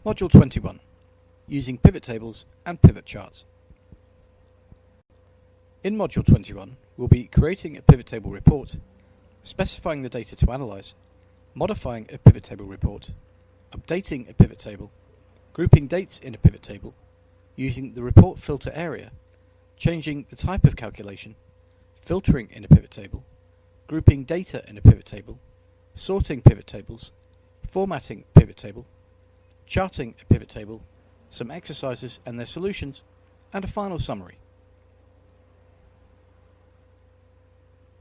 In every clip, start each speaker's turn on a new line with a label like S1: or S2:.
S1: Module 21, using pivot tables and pivot charts. In Module 21, we'll be creating a pivot table report, specifying the data to analyze, modifying a pivot table report, updating a pivot table, grouping dates in a pivot table, using the report filter area, changing the type of calculation, filtering in a pivot table, grouping data in a pivot table, sorting pivot tables, formatting a pivot table, charting a pivot table, some exercises and their solutions, and a final summary.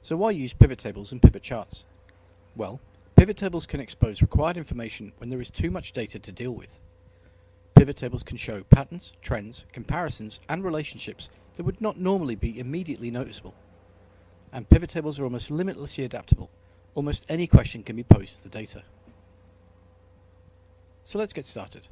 S1: So why use pivot tables and pivot charts? Well, pivot tables can expose required information when there is too much data to deal with. Pivot tables can show patterns, trends, comparisons, and relationships that would not normally be immediately noticeable. And pivot tables are almost limitlessly adaptable. Almost any question can be posed to the data. So let's get started.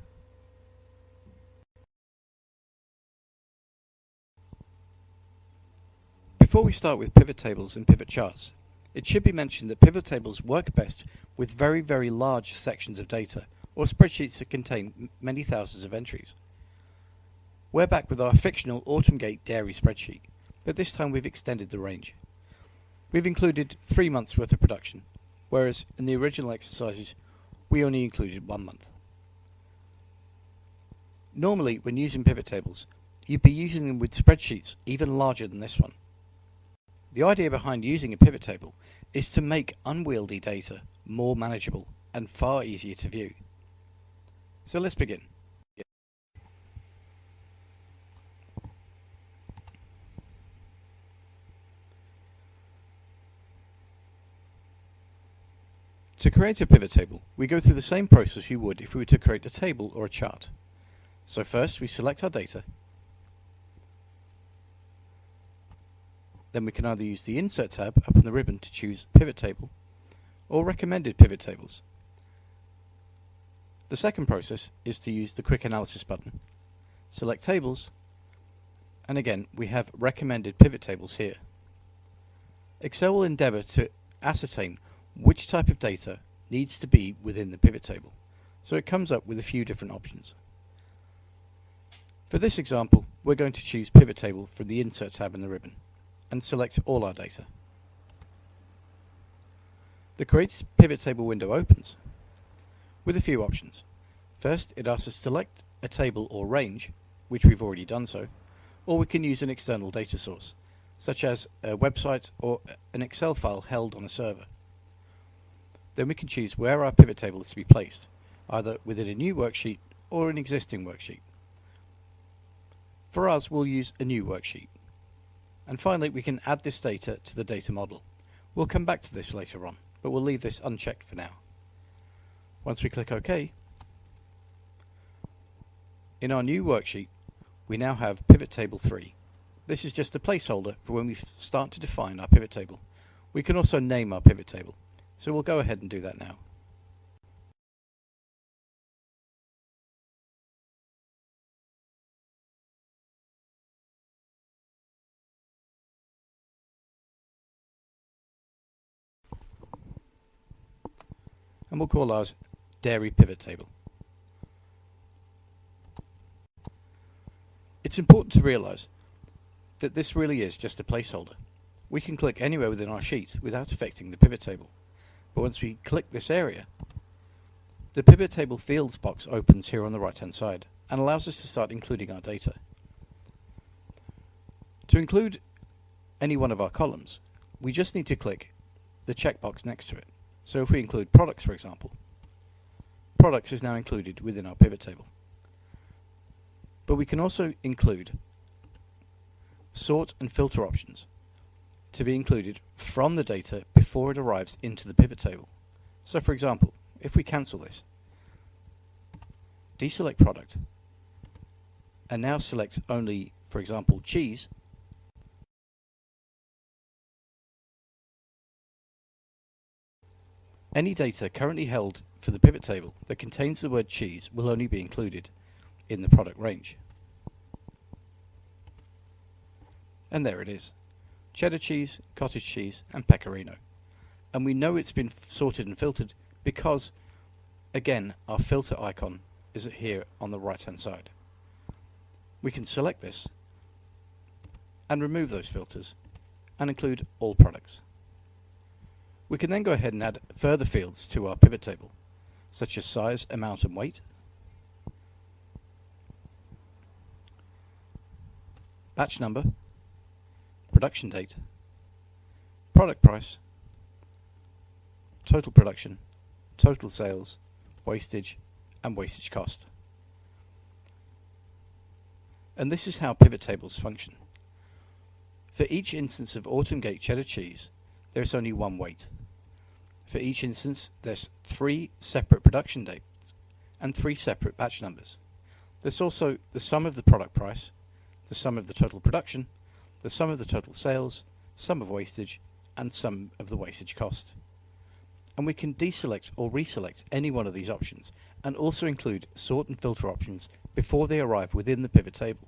S1: Before we start with pivot tables and pivot charts, it should be mentioned that pivot tables work best with very, very large sections of data, or spreadsheets that contain many thousands of entries. We're back with our fictional Autumngate dairy spreadsheet, but this time we've extended the range. We've included 3 months worth of production, whereas in the original exercises we only included 1 month. Normally, when using pivot tables, you'd be using them with spreadsheets even larger than this one. The idea behind using a pivot table is to make unwieldy data more manageable and far easier to view. So let's begin. To create a pivot table, we go through the same process we would if we were to create a table or a chart. So first we select our data. Then we can either use the Insert tab up on the ribbon to choose Pivot Table or Recommended Pivot Tables. The second process is to use the Quick Analysis button. Select Tables, and again we have Recommended Pivot Tables here. Excel will endeavour to ascertain which type of data needs to be within the pivot table, so it comes up with a few different options. For this example, we're going to choose Pivot Table from the Insert tab in the ribbon and select all our data. The Create Pivot Table window opens with a few options. First, it asks us to select a table or range, which we've already done so, or we can use an external data source, such as a website or an Excel file held on a server. Then we can choose where our pivot table is to be placed, either within a new worksheet or an existing worksheet. For us, we'll use a new worksheet. And finally, we can add this data to the data model. We'll come back to this later on, but we'll leave this unchecked for now. Once we click OK, in our new worksheet, we now have Pivot Table 3. This is just a placeholder for when we start to define our pivot table. We can also name our pivot table, so we'll go ahead and do that now. And we'll call ours Dairy Pivot Table. It's important to realise that this really is just a placeholder. We can click anywhere within our sheet without affecting the pivot table. But once we click this area, the Pivot Table Fields box opens here on the right hand side and allows us to start including our data. To include any one of our columns, we just need to click the checkbox next to it. So if we include products, for example, products is now included within our pivot table. But we can also include sort and filter options to be included from the data before it arrives into the pivot table. So for example, if we cancel this, deselect product, and now select only, for example, cheese, any data currently held for the pivot table that contains the word cheese will only be included in the product range. And there it is. Cheddar cheese, cottage cheese, and pecorino. And we know it's been sorted and filtered because, again, our filter icon is here on the right hand side. We can select this and remove those filters and include all products. We can then go ahead and add further fields to our pivot table, such as size, amount and weight, batch number, production date, product price, total production, total sales, wastage and wastage cost. And this is how pivot tables function. For each instance of Autumn Gate cheddar cheese, there is only one weight. For each instance, there's 3 separate production dates and 3 separate batch numbers. There's also the sum of the product price, the sum of the total production, the sum of the total sales, sum of wastage, and sum of the wastage cost. And we can deselect or reselect any one of these options, and also include sort and filter options before they arrive within the pivot table.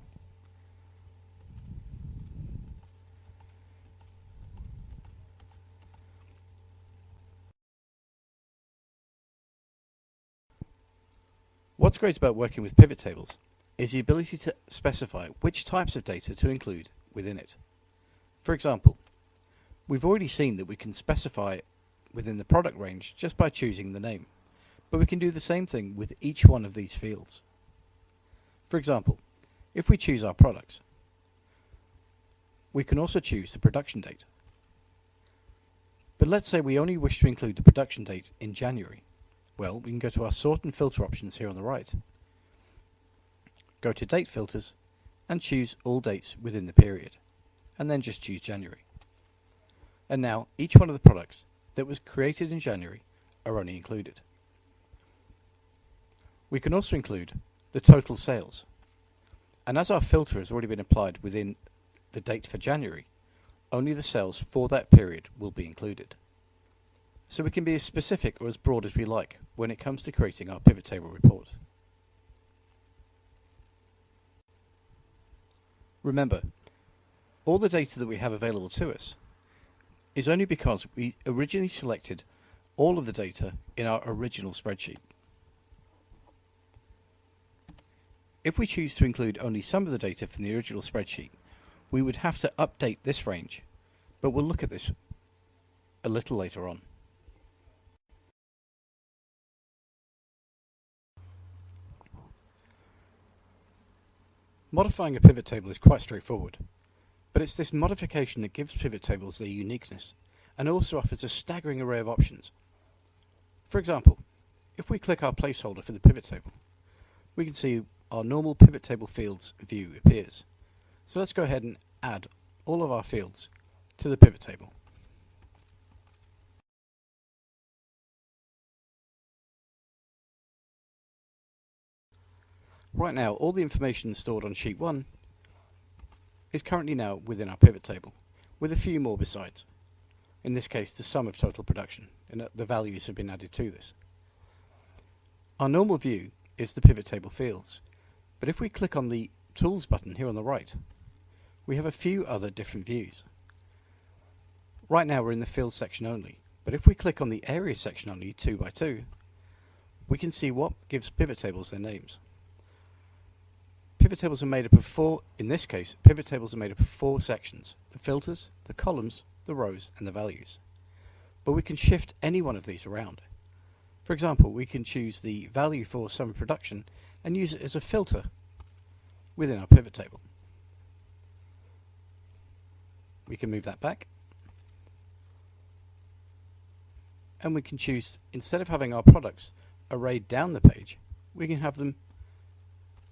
S1: What's great about working with pivot tables is the ability to specify which types of data to include within it. For example, we've already seen that we can specify within the product range just by choosing the name, but we can do the same thing with each one of these fields. For example, if we choose our products, we can also choose the production date. But let's say we only wish to include the production date in January. Well, we can go to our sort and filter options here on the right, go to date filters and choose all dates within the period, and then just choose January. And now each one of the products that was created in January are only included. We can also include the total sales, and as our filter has already been applied within the date for January, only the sales for that period will be included. So we can be as specific or as broad as we like when it comes to creating our pivot table report. Remember, all the data that we have available to us is only because we originally selected all of the data in our original spreadsheet. If we choose to include only some of the data from the original spreadsheet, we would have to update this range, but we'll look at this a little later on. Modifying a pivot table is quite straightforward, but it's this modification that gives pivot tables their uniqueness and also offers a staggering array of options. For example, if we click our placeholder for the pivot table, we can see our normal pivot table fields view appears. So let's go ahead and add all of our fields to the pivot table. Right now, all the information stored on sheet 1 is currently now within our pivot table, with a few more besides. In this case, the sum of total production, and the values have been added to this. Our normal view is the pivot table fields, but if we click on the Tools button here on the right, we have a few other different views. Right now we're in the Fields section only, but if we click on the Area section only 2 by 2, we can see what gives pivot tables their names. Pivot tables are made up of 4, in this case, pivot tables are made up of 4 sections: the filters, the columns, the rows, and the values. But we can shift any one of these around. For example, we can choose the value for sum of production and use it as a filter within our pivot table. We can move that back, and we can choose, instead of having our products arrayed down the page, we can have them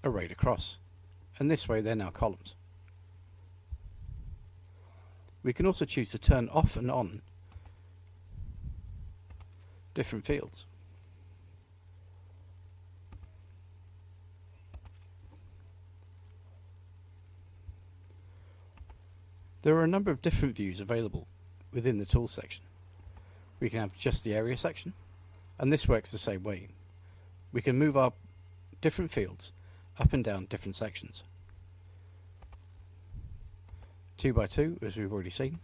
S1: arrayed across, and this way they're now columns. We can also choose to turn off and on different fields. There are a number of different views available within the Tools section. We can have just the Area section, and this works the same way. We can move our different fields up and down different sections. 2 by 2, as we've already seen.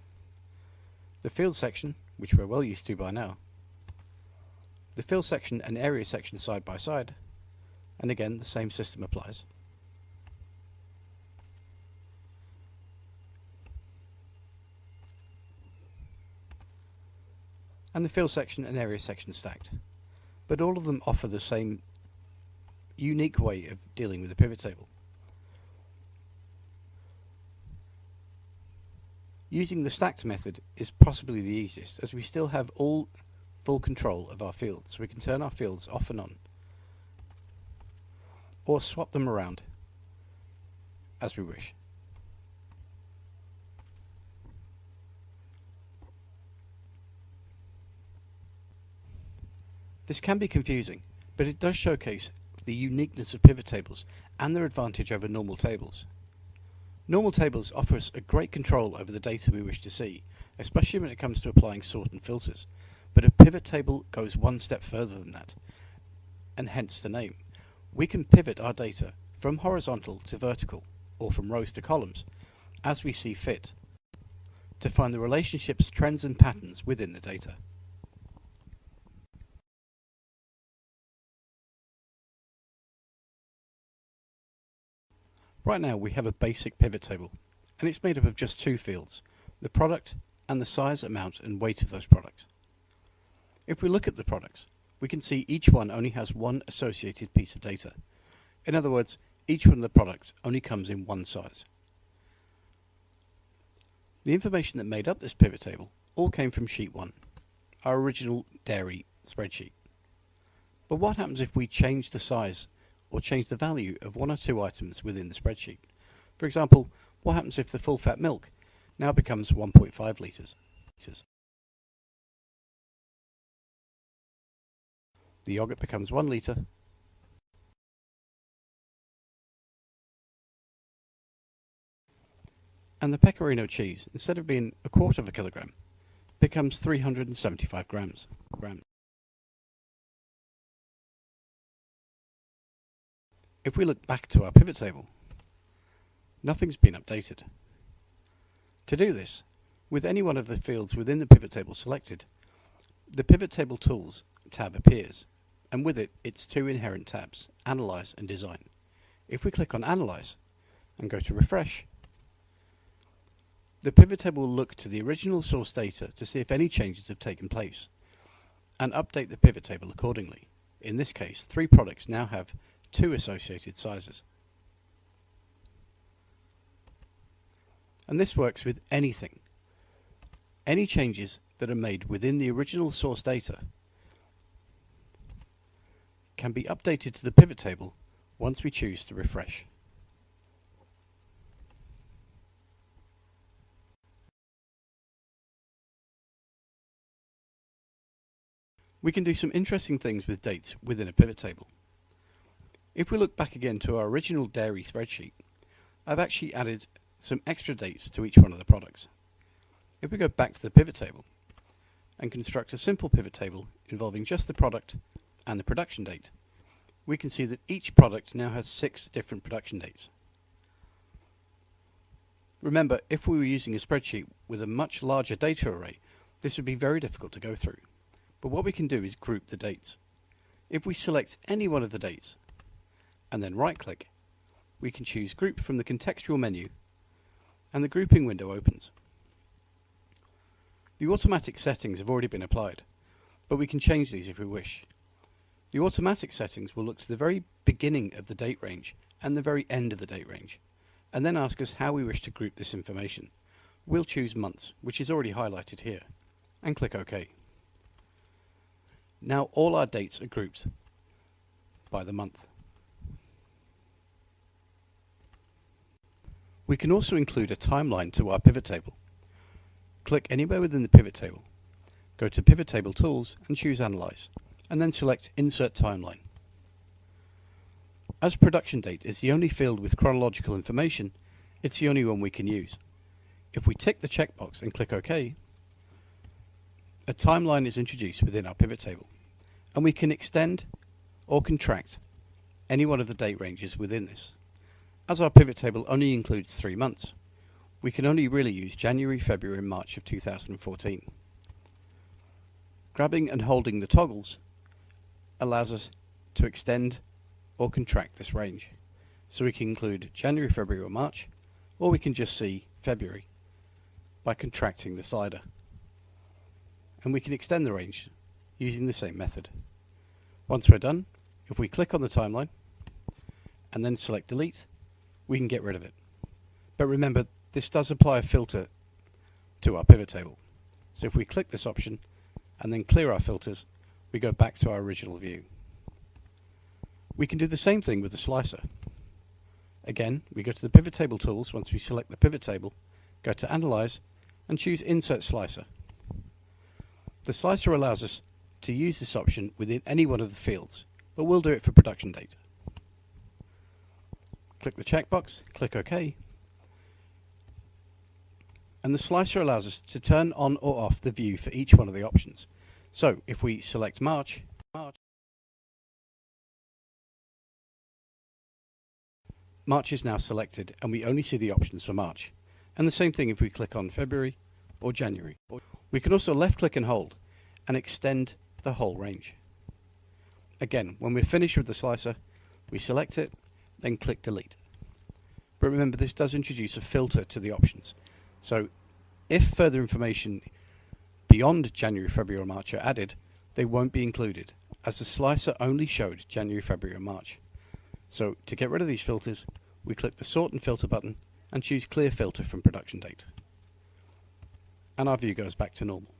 S1: The Field section, which we're well used to by now. The Field section and Area section side by side. and again the same system applies. And the field section and area section stacked, but all of them offer the same unique way of dealing with the pivot table. Using the stacked method is possibly the easiest, as we still have all full control of our fields, so we can turn our fields off and on, or swap them around as we wish. This can be confusing, but it does showcase the uniqueness of pivot tables and their advantage over normal tables. Normal tables offer us a great control over the data we wish to see, especially when it comes to applying sort and filters, but a pivot table goes one step further than that, and hence the name. We can pivot our data from horizontal to vertical, or from rows to columns, as we see fit, to find the relationships, trends and patterns within the data. Right now we have a basic pivot table, and it's made up of just two fields, the product and the size, amount and weight of those products. If we look at the products, we can see each one only has one associated piece of data. In other words, each one of the products only comes in one size. The information that made up this pivot table all came from sheet 1, our original dairy spreadsheet. But what happens if we change the size or change the value of one or two items within the spreadsheet? For example, what happens if the full fat milk now becomes 1.5 litres? The yogurt becomes 1 litre, and the pecorino cheese, instead of being 1/4 of a kilogram, becomes 375 grams. If we look back to our pivot table, nothing's been updated. To do this, with any one of the fields within the pivot table selected, the Pivot Table Tools tab appears, and with it, its two inherent tabs, Analyze and Design. If we click on Analyze and go to Refresh, the pivot table will look to the original source data to see if any changes have taken place, and update the pivot table accordingly. In this case, 3 products now have 2 associated sizes. And this works with anything. Any changes that are made within the original source data can be updated to the pivot table once we choose to refresh. We can do some interesting things with dates within a pivot table. If we look back again to our original dairy spreadsheet, I've actually added some extra dates to each one of the products. If we go back to the pivot table and construct a simple pivot table involving just the product and the production date, we can see that each product now has 6 different production dates. Remember, if we were using a spreadsheet with a much larger data array, this would be very difficult to go through. But what we can do is group the dates. If we select any one of the dates and then right-click, we can choose Group from the contextual menu, and the grouping window opens. The automatic settings have already been applied, but we can change these if we wish. The automatic settings will look to the very beginning of the date range and the very end of the date range, and then ask us how we wish to group this information. We'll choose months, which is already highlighted here, and click OK. Now all our dates are grouped by the month. We can also include a timeline to our pivot table. Click anywhere within the pivot table, go to Pivot Table Tools and choose Analyze, and then select Insert Timeline. As production date is the only field with chronological information, it's the only one we can use. If we tick the checkbox and click OK, a timeline is introduced within our pivot table, and we can extend or contract any one of the date ranges within this. As our pivot table only includes 3 months, we can only really use January, February and March of 2014. Grabbing and holding the toggles allows us to extend or contract this range. So we can include January, February or March, or we can just see February by contracting the slider. And we can extend the range using the same method. Once we're done, if we click on the timeline and then select delete, we can get rid of it. But remember, this does apply a filter to our pivot table. So if we click this option and then clear our filters, we go back to our original view. We can do the same thing with the slicer. Again, we go to the pivot table tools. Once we select the pivot table, go to Analyze and choose Insert Slicer. The slicer allows us to use this option within any one of the fields, but we'll do it for production date. Click the checkbox, click OK, and the slicer allows us to turn on or off the view for each one of the options. So if we select March, March is now selected and we only see the options for March. And the same thing if we click on February or January. We can also left click and hold and extend the whole range. Again, when we're finished with the slicer, we select it, then click delete. But remember, this does introduce a filter to the options. So if further information beyond January, February or March are added, they won't be included, as the slicer only showed January, February or March. So to get rid of these filters, we click the Sort and Filter button and choose Clear Filter from production date. And our view goes back to normal.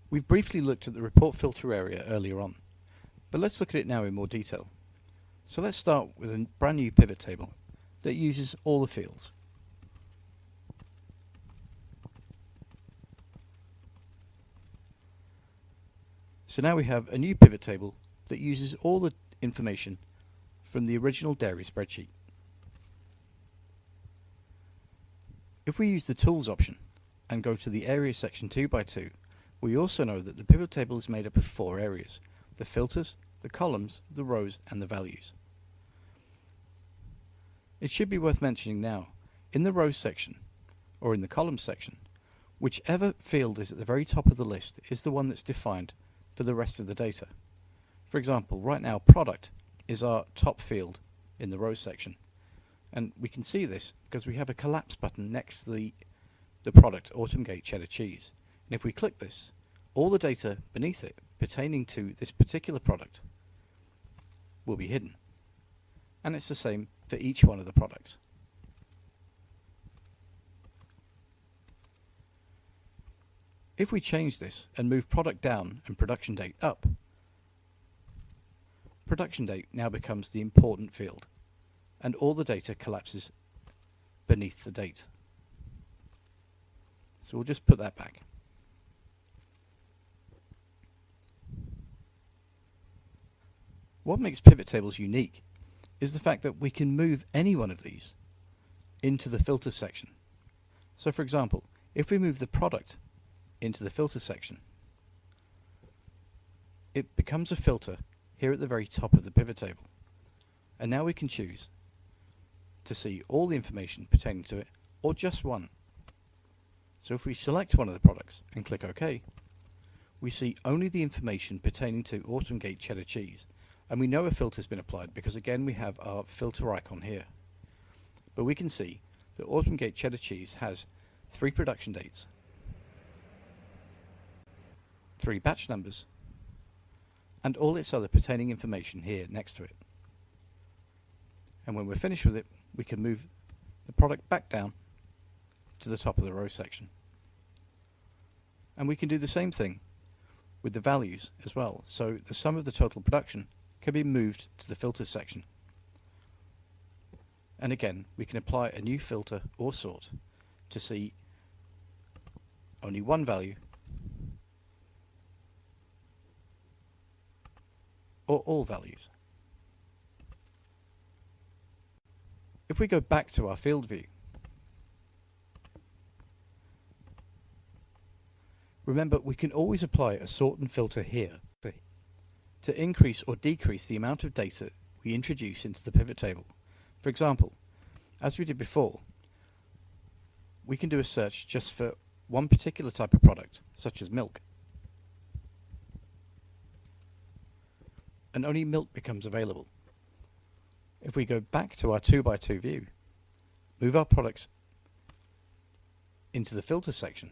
S1: We've briefly looked at the report filter area earlier on, but let's look at it now in more detail. So let's start with a brand new pivot table that uses all the fields. So now we have a new pivot table that uses all the information from the original dairy spreadsheet. If we use the Tools option and go to the Area section 2 by 2, we also know that the pivot table is made up of 4 areas: the filters, the columns, the rows and the values. It should be worth mentioning now, in the Rows section or in the Columns section, whichever field is at the very top of the list is the one that's defined for the rest of the data. For example, right now Product is our top field in the Rows section, and we can see this because we have a collapse button next to the product Autumn Gate Cheddar Cheese. And if we click this, all the data beneath it pertaining to this particular product will be hidden. And it's the same for each one of the products. If we change this and move product down and production date up, production date now becomes the important field, and all the data collapses beneath the date. So we'll just put that back. What makes pivot tables unique is the fact that we can move any one of these into the filter section. So for example, if we move the product into the filter section, it becomes a filter here at the very top of the pivot table. And now we can choose to see all the information pertaining to it or just one. So if we select one of the products and click OK, we see only the information pertaining to Autumn Gate Cheddar Cheese, and we know a filter has been applied because again we have our filter icon here. But we can see that Autumn Gate Cheddar Cheese has 3 production dates, 3 batch numbers, and all its other pertaining information here next to it. And when we're finished with it, we can move the product back down to the top of the row section. And we can do the same thing with the values as well. So the sum of the total production can be moved to the filters section. And again, we can apply a new filter or sort to see only one value or all values. If we go back to our field view, remember we can always apply a sort and filter here to increase or decrease the amount of data we introduce into the pivot table. For example, as we did before, we can do a search just for one particular type of product, such as milk. And only milk becomes available. If we go back to our 2x2 view, move our products into the filter section,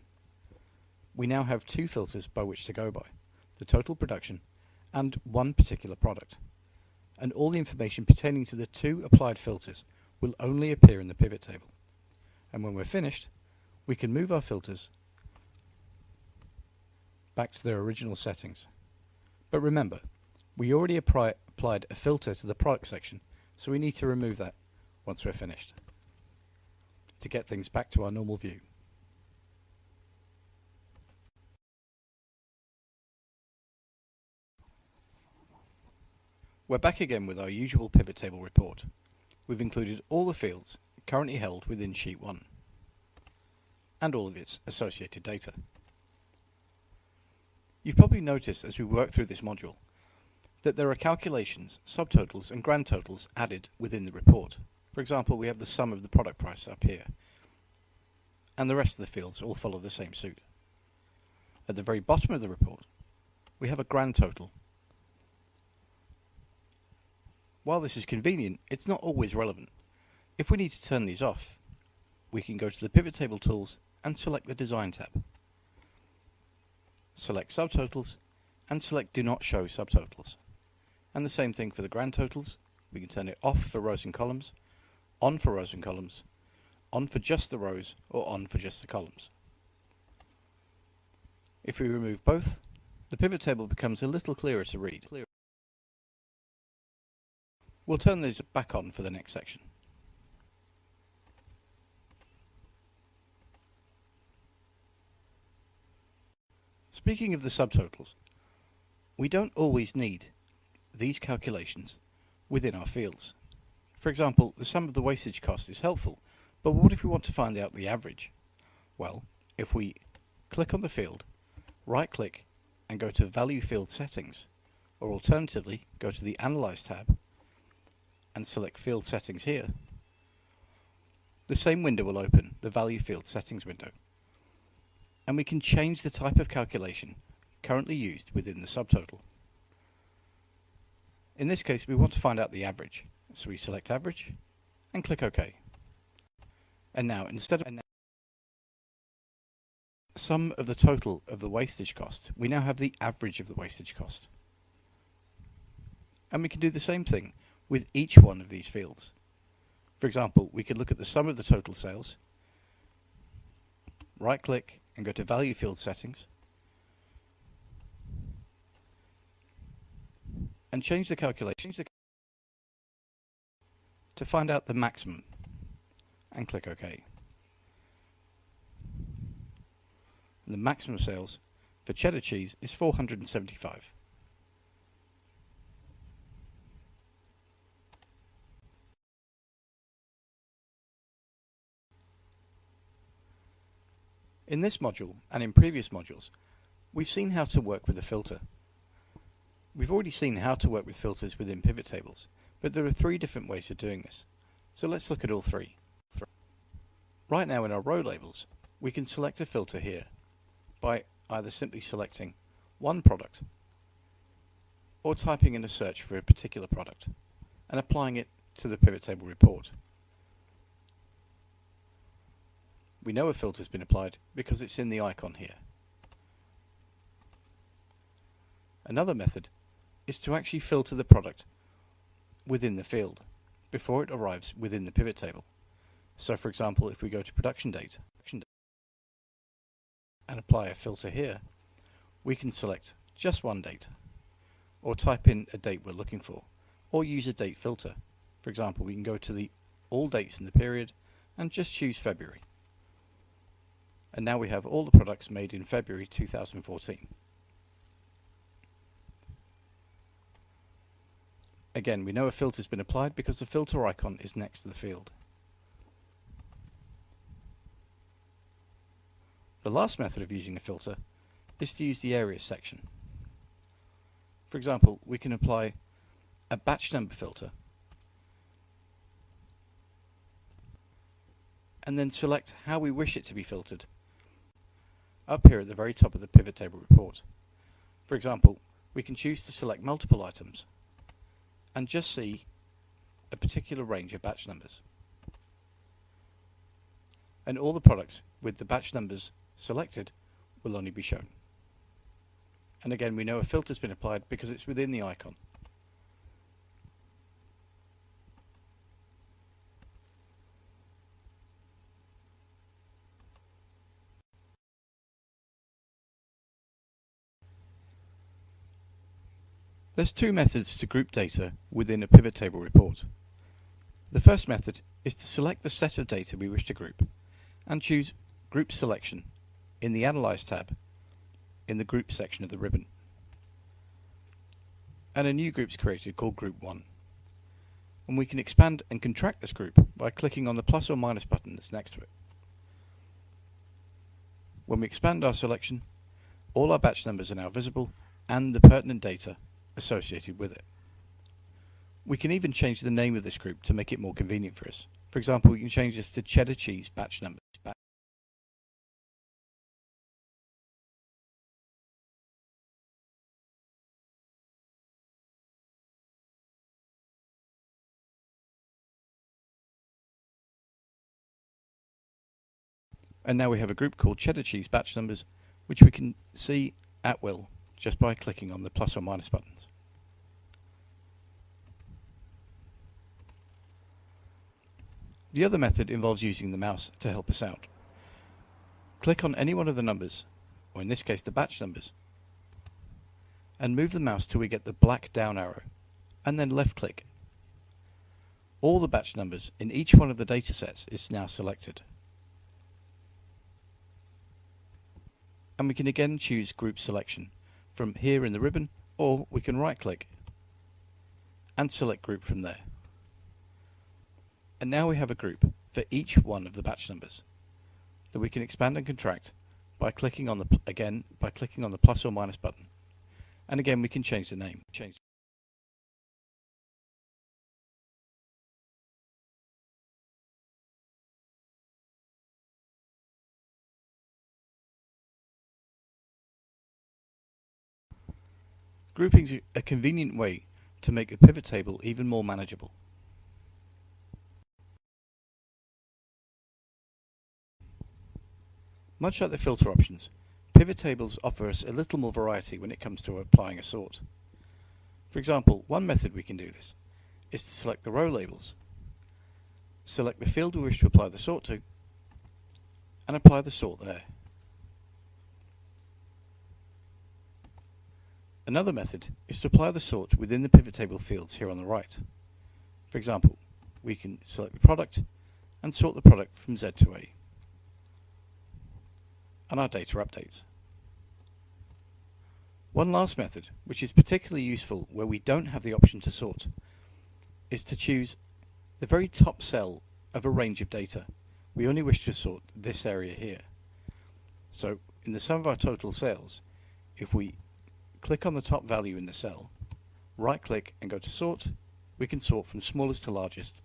S1: we now have two filters by which to go by: the total production and one particular product. And all the information pertaining to the two applied filters will only appear in the pivot table. And when we're finished, we can move our filters back to their original settings. But remember, we already applied a filter to the product section, so we need to remove that once we're finished to get things back to our normal view. We're back again with our usual pivot table report. We've included all the fields currently held within Sheet 1 and all of its associated data. You've probably noticed as we work through this module that there are calculations, subtotals and grand totals added within the report. For example, we have the sum of the product price up here, and the rest of the fields all follow the same suit. At the very bottom of the report, we have a grand total. While this is convenient, it's not always relevant. If we need to turn these off, we can go to the Pivot Table Tools and select the Design tab. Select Subtotals and select Do Not Show Subtotals. And the same thing for the grand totals. We can turn it off for rows and columns, on for rows and columns, on for just the rows, or on for just the columns. If we remove both, the pivot table becomes a little clearer to read. We'll turn these back on for the next section. Speaking of the subtotals, we don't always need these calculations within our fields. For example, the sum of the wastage cost is helpful, but what if we want to find out the average? Well, if we click on the field, right-click and go to Value Field Settings, or alternatively go to the Analyze tab and select Field Settings here, the same window will open, the Value Field Settings window. And we can change the type of calculation currently used within the subtotal. In this case, we want to find out the average, so we select Average and click OK. And now, instead of sum of the total of the wastage cost, we now have the average of the wastage cost. And we can do the same thing with each one of these fields. For example, we could look at the sum of the total sales, right-click and go to Value Field Settings, and change the calculation to find out the maximum, and click OK. And the maximum sales for cheddar cheese is 475. In this module, and in previous modules, we've seen how to work with a filter. We've already seen how to work with filters within pivot tables, but there are three different ways of doing this. So let's look at all three. Right now in our row labels, we can select a filter here by either simply selecting one product or typing in a search for a particular product and applying it to the pivot table report. We know a filter's been applied because it's in the icon here. Another method is to actually filter the product within the field before it arrives within the pivot table. So for example, if we go to production date and apply a filter here, we can select just one date, or type in a date we're looking for, or use a date filter. For example, we can go to the all dates in the period and just choose February. And now we have all the products made in February 2014. Again, we know a filter's been applied because the filter icon is next to the field. The last method of using a filter is to use the Areas section. For example, we can apply a batch number filter and then select how we wish it to be filtered up here at the very top of the pivot table report. For example, we can choose to select multiple items and just see a particular range of batch numbers. And all the products with the batch numbers selected will only be shown. And again, we know a filter's been applied because it's within the icon. There's two methods to group data within a pivot table report. The first method is to select the set of data we wish to group and choose Group Selection in the Analyze tab in the Group section of the ribbon. And a new group is created called Group 1. And we can expand and contract this group by clicking on the plus or minus button that's next to it. When we expand our selection, all our batch numbers are now visible and the pertinent data associated with it. We can even change the name of this group to make it more convenient for us. For example, we can change this to cheddar cheese batch numbers. And now we have a group called cheddar cheese batch numbers, which we can see at will just by clicking on the plus or minus buttons. The other method involves using the mouse to help us out. Click on any one of the numbers, or in this case the batch numbers, and move the mouse till we get the black down arrow, and then left click. All the batch numbers in each one of the datasets is now selected. And we can again choose Group Selection from here in the ribbon, or we can right click and select Group from there. And now we have a group for each one of the batch numbers that we can expand and contract by clicking on the plus or minus button. And again, we can change the name. Grouping is a convenient way to make a pivot table even more manageable. Much like the filter options, pivot tables offer us a little more variety when it comes to applying a sort. For example, one method we can do this is to select the row labels, select the field we wish to apply the sort to, and apply the sort there. Another method is to apply the sort within the pivot table fields here on the right. For example, we can select the product and sort the product from Z to A. And our data updates. One last method, which is particularly useful where we don't have the option to sort, is to choose the very top cell of a range of data. We only wish to sort this area here. So in the sum of our total sales, if we click on the top value in the cell, right click and go to sort, we can sort from smallest to largest,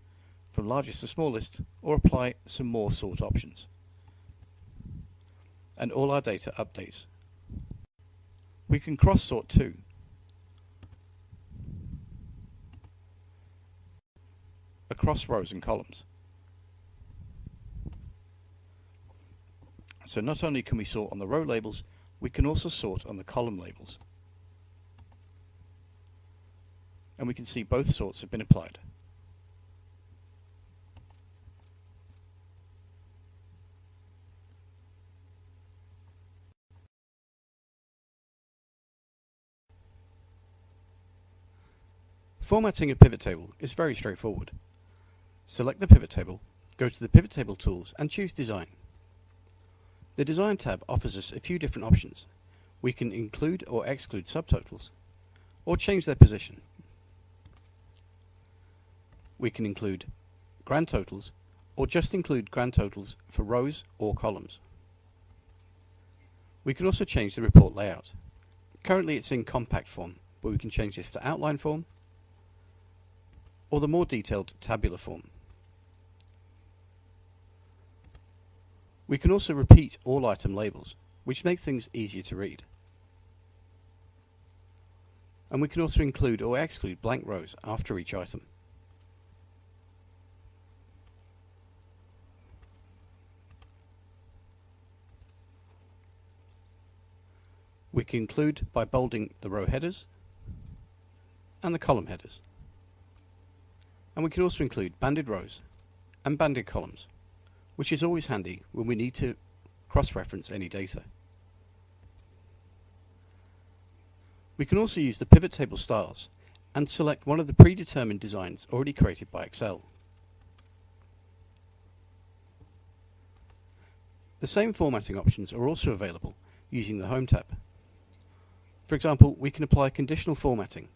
S1: from largest to smallest, or apply some more sort options. And all our data updates. We can cross sort too. Across rows and columns. So not only can we sort on the row labels, we can also sort on the column labels. And we can see both sorts have been applied. Formatting a pivot table is very straightforward. Select the pivot table, go to the pivot table tools and choose Design. The Design tab offers us a few different options. We can include or exclude subtotals, or change their position. We can include grand totals, or just include grand totals for rows or columns. We can also change the report layout. Currently it's in compact form, but we can change this to outline form, or the more detailed tabular form. We can also repeat all item labels, which makes things easier to read. And we can also include or exclude blank rows after each item. We can include by bolding the row headers and the column headers. And we can also include banded rows and banded columns, which is always handy when we need to cross-reference any data. We can also use the pivot table styles and select one of the predetermined designs already created by Excel. The same formatting options are also available using the Home tab. For example, we can apply conditional formatting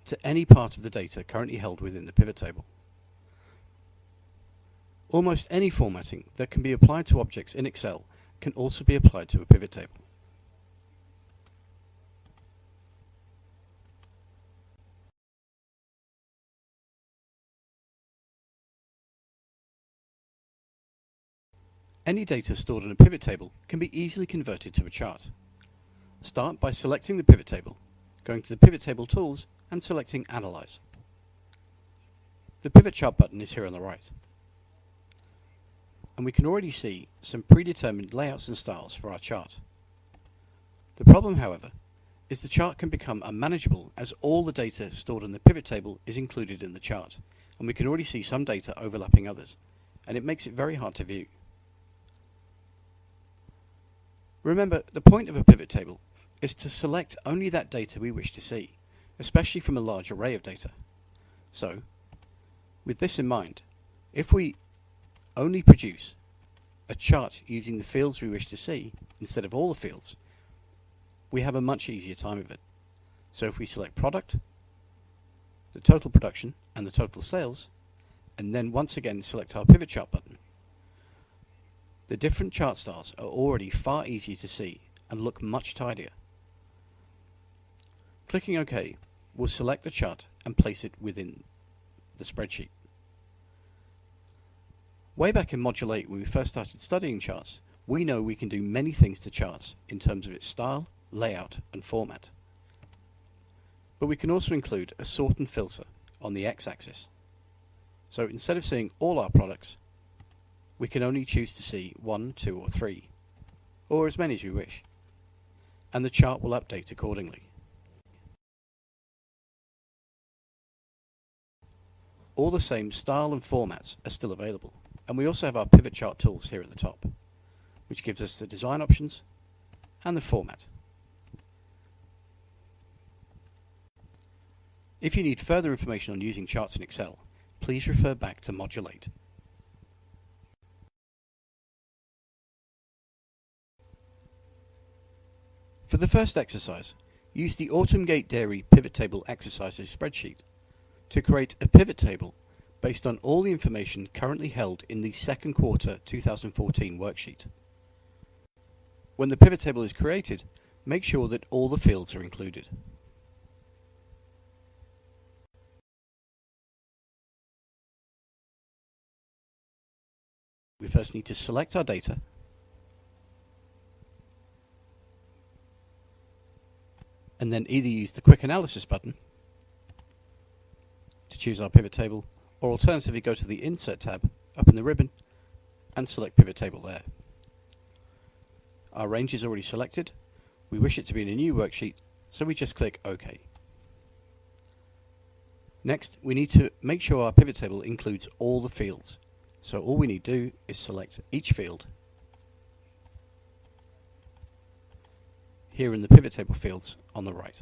S1: to any part of the data currently held within the pivot table. Almost any formatting that can be applied to objects in Excel can also be applied to a pivot table. Any data stored in a pivot table can be easily converted to a chart. Start by selecting the pivot table, going to the pivot table tools and selecting Analyze. The pivot chart button is here on the right. And we can already see some predetermined layouts and styles for our chart. The problem, however, is the chart can become unmanageable as all the data stored in the pivot table is included in the chart, and we can already see some data overlapping others, and it makes it very hard to view. Remember, the point of a pivot table is to select only that data we wish to see, especially from a large array of data. So, with this in mind, if we only produce a chart using the fields we wish to see instead of all the fields, we have a much easier time of it. So if we select Product, the total production and the total sales, and then once again select our pivot chart button, the different chart styles are already far easier to see and look much tidier. Clicking OK will select the chart and place it within the spreadsheet. Way back in Module 8, when we first started studying charts, we know we can do many things to charts in terms of its style, layout and format. But we can also include a sort and filter on the x-axis. So instead of seeing all our products, we can only choose to see 1, 2 or 3, or as many as we wish, and the chart will update accordingly. All the same style and formats are still available, and we also have our pivot chart tools here at the top, which gives us the design options and the format. If you need further information on using charts in Excel, please refer back to Module 8. For the first exercise, use the Autumn Gate Dairy Pivot Table Exercises spreadsheet to create a pivot table based on all the information currently held in the second quarter 2014 worksheet. When the pivot table is created, make sure that all the fields are included. We first need to select our data, and then either use the Quick Analysis button to choose our pivot table, or alternatively go to the Insert tab up in the ribbon and select Pivot Table there. Our range is already selected. We wish it to be in a new worksheet, so we just click OK. Next, we need to make sure our pivot table includes all the fields. So all we need to do is select each field here in the pivot table fields on the right.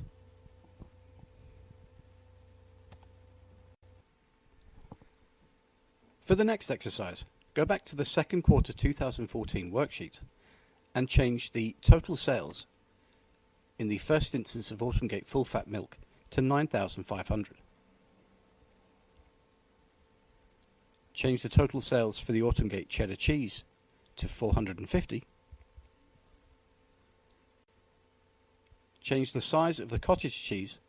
S1: For the next exercise, go back to the second quarter 2014 worksheet and change the total sales in the first instance of Autumn Gate full fat milk to 9,500. Change the total sales for the Autumn Gate cheddar cheese to 450. Change the size of the cottage cheese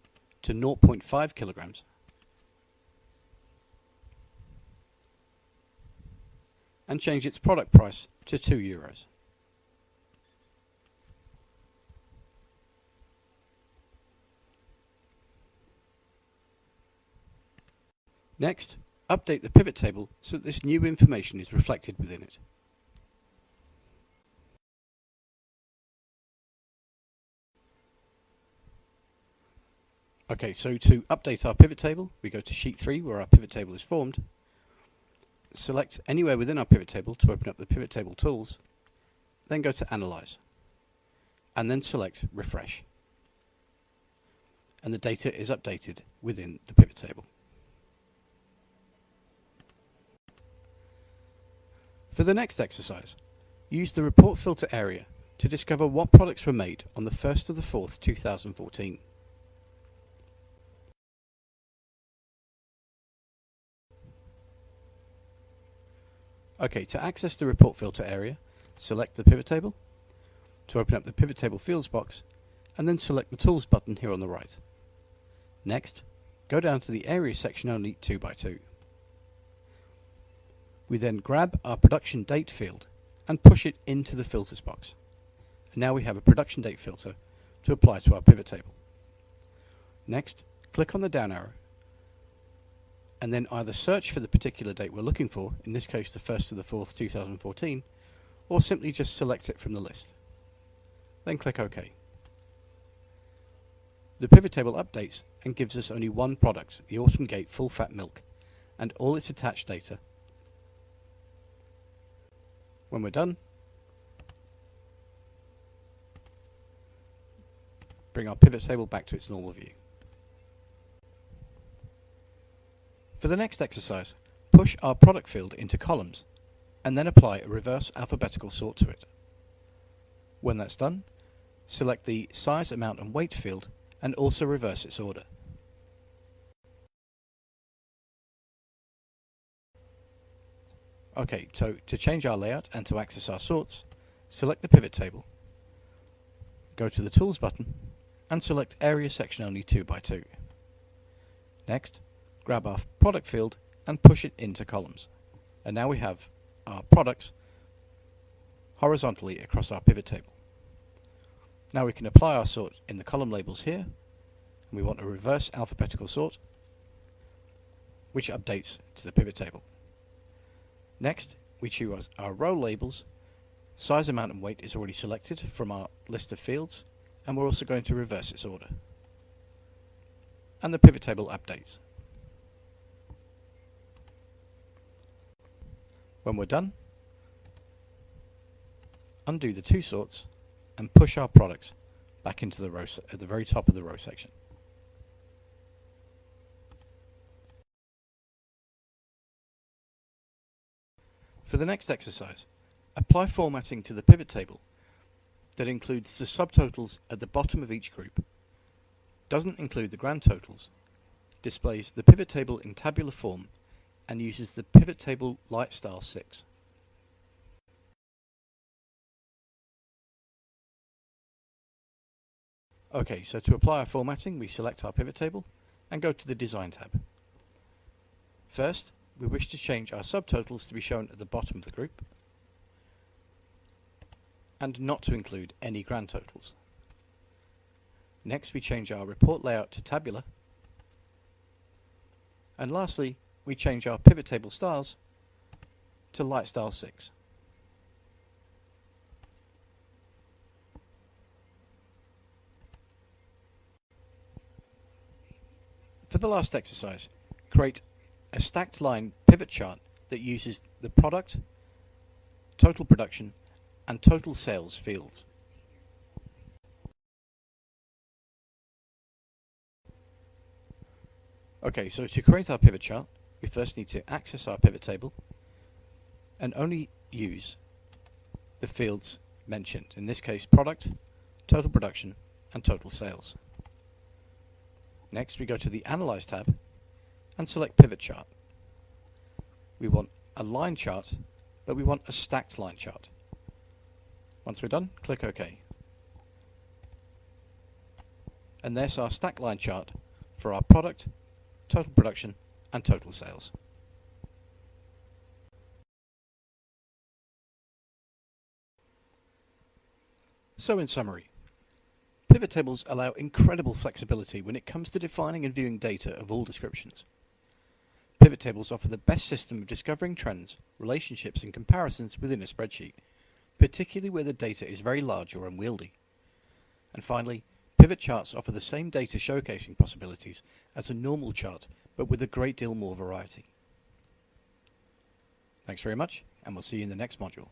S1: to 0.5 kilograms. and change its product price to €2. Next, update the pivot table so that this new information is reflected within it. Okay, so to update our pivot table, we go to Sheet 3 where our pivot table is formed, select anywhere within our pivot table to open up the pivot table tools, then go to Analyze, and then select Refresh. And the data is updated within the pivot table. For the next exercise, use the Report Filter area to discover what products were made on the 1st of the 4th, 2014. Okay, to access the Report Filter area, select the pivot table. To open up the pivot table fields box, and then select the Tools button here on the right. Next, go down to the Area section only 2x2. We then grab our production date field and push it into the filters box. And now we have a production date filter to apply to our pivot table. Next, click on the down arrow and then either search for the particular date we're looking for, in this case the 1st of the 4th, 2014, or simply just select it from the list. Then click OK. The pivot table updates and gives us only one product, the Autumn Gate full fat milk, and all its attached data. When we're done, bring our pivot table back to its normal view. For the next exercise, push our product field into columns and then apply a reverse alphabetical sort to it. When that's done, select the size, amount and weight field and also reverse its order. Okay, so to change our layout and to access our sorts, select the pivot table, go to the Tools button and select Area section only 2x2. Next, grab our product field and push it into columns. And now we have our products horizontally across our pivot table. Now we can apply our sort in the column labels here, and we want a reverse alphabetical sort, which updates to the pivot table. Next, we choose our row labels. Size, amount and weight is already selected from our list of fields, and we're also going to reverse its order. And the pivot table updates. When we're done, undo the two sorts and push our products back into the row at the very top of the row section. For the next exercise, apply formatting to the pivot table that includes the subtotals at the bottom of each group, doesn't include the grand totals, displays the pivot table in tabular form, and uses the pivot table light style 6. Okay, so to apply our formatting, we select our pivot table and go to the Design tab. First, we wish to change our subtotals to be shown at the bottom of the group and not to include any grand totals. Next, we change our report layout to tabular, and lastly, we change our pivot table styles to light style 6. For the last exercise, create a stacked line pivot chart that uses the product, total production and total sales fields. Okay, so to create our pivot chart, we first need to access our pivot table and only use the fields mentioned, in this case product, total production and total sales. Next we go to the Analyze tab and select Pivot Chart. We want a line chart, but we want a stacked line chart. Once we're done, click OK. And there's our stacked line chart for our product, total production and total sales. So in summary, pivot tables allow incredible flexibility when it comes to defining and viewing data of all descriptions. Pivot tables offer the best system of discovering trends, relationships and comparisons within a spreadsheet, particularly where the data is very large or unwieldy. And finally, pivot charts offer the same data showcasing possibilities as a normal chart, but with a great deal more variety. Thanks very much, and we'll see you in the next module.